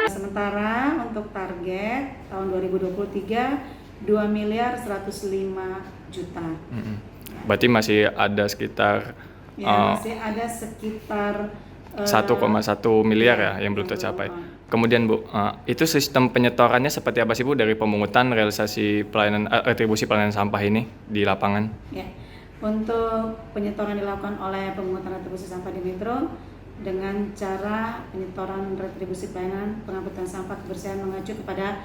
Sementara untuk target tahun 2023 2.105 juta. Berarti masih ada sekitar Masih ada sekitar 1,1 miliar ya yang belum tercapai. Kemudian Bu, itu sistem penyetorannya seperti apa sih Bu dari pemungutan realisasi pelayanan retribusi pelayanan sampah ini di lapangan? Ya, untuk penyetoran dilakukan oleh pemungutan retribusi sampah di Metro dengan cara penyetoran retribusi pelayanan pengangkutan sampah kebersihan mengacu kepada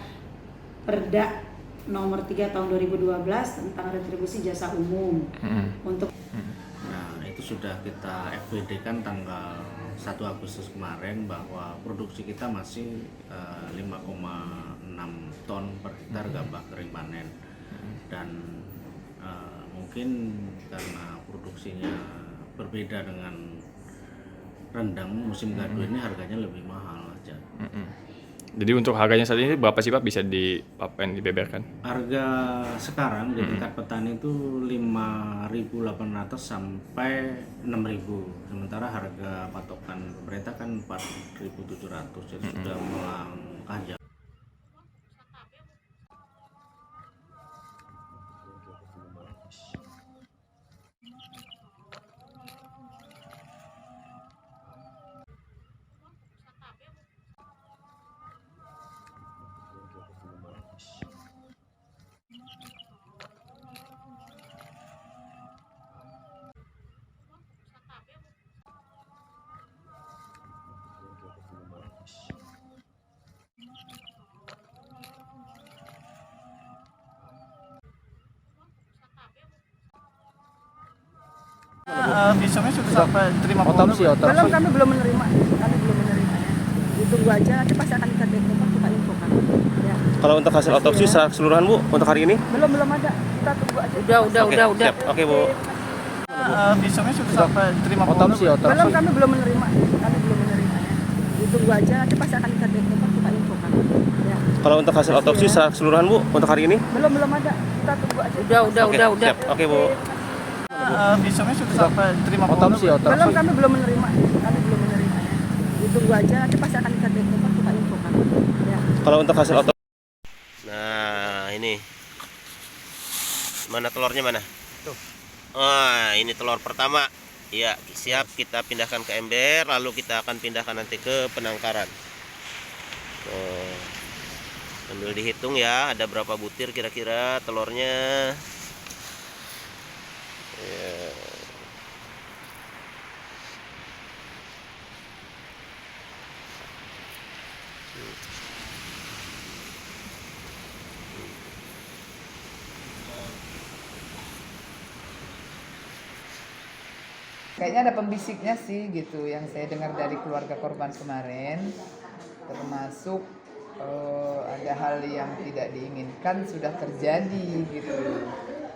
Perda nomor 3 tahun 2012 tentang retribusi jasa umum. Nah, itu sudah kita FWD kan tanggal 1 Agustus kemarin bahwa produksi kita masih 5,6 ton per hektar gabah kering panen. Dan mungkin karena produksinya berbeda dengan rendang musim gadu ini harganya lebih mahal aja. Jadi untuk harganya saat ini berapa sih Pak bisa dibeberkan? Harga sekarang di tingkat petani itu 5.800 sampai 6.000. Sementara harga patokan pemerintah kan 4.700, jadi sudah melangkah jauh. Visumnya sudah sampai terima otopsi. Belum, kami belum menerima. Ditunggu aja, nanti pasti akan kita infokan, kita infokan. Ya. Kalau untuk hasil otopsi secara keseluruhan Bu untuk hari ini? Belum ada. Kita tunggu aja. Udah. Siap. Oke Bu. Visumnya sudah sampai terima Otopsi. Belum, kami belum menerima. Ditunggu aja, nanti pasti akan kita infokan, kita infokan. Ya. Kalau untuk hasil otopsi secara keseluruhan Bu untuk hari ini? Belum ada. Kita tunggu aja. Udah. Siap. Oke Bu. Visumnya sudah sampai terima Otopsi. Belum, kami belum menerima. Ditunggu aja, nanti pasti akan kita infokan, kita infokan. Ya. Kalau untuk hasil otopsi. Nah, ini. Mana telurnya mana? Tuh. Ini telur pertama. Ya, siap kita pindahkan ke ember, lalu kita akan pindahkan nanti ke penangkaran. Sambil dihitung ya, ada berapa butir kira-kira telurnya. Ya. Kayaknya ada pembisiknya sih gitu yang saya dengar dari keluarga korban kemarin, termasuk ada hal yang tidak diinginkan sudah terjadi gitu.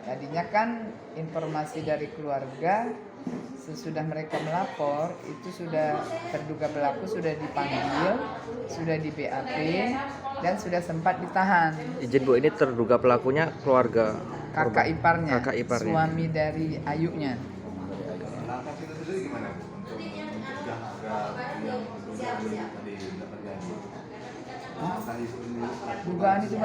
Tadinya kan informasi dari keluarga sesudah mereka melapor itu sudah terduga pelaku sudah dipanggil, sudah di BAP dan sudah sempat ditahan. Izin Bu, ini terduga pelakunya keluarga Kakak iparnya, suami suami dari Ayunya. Dugaan itu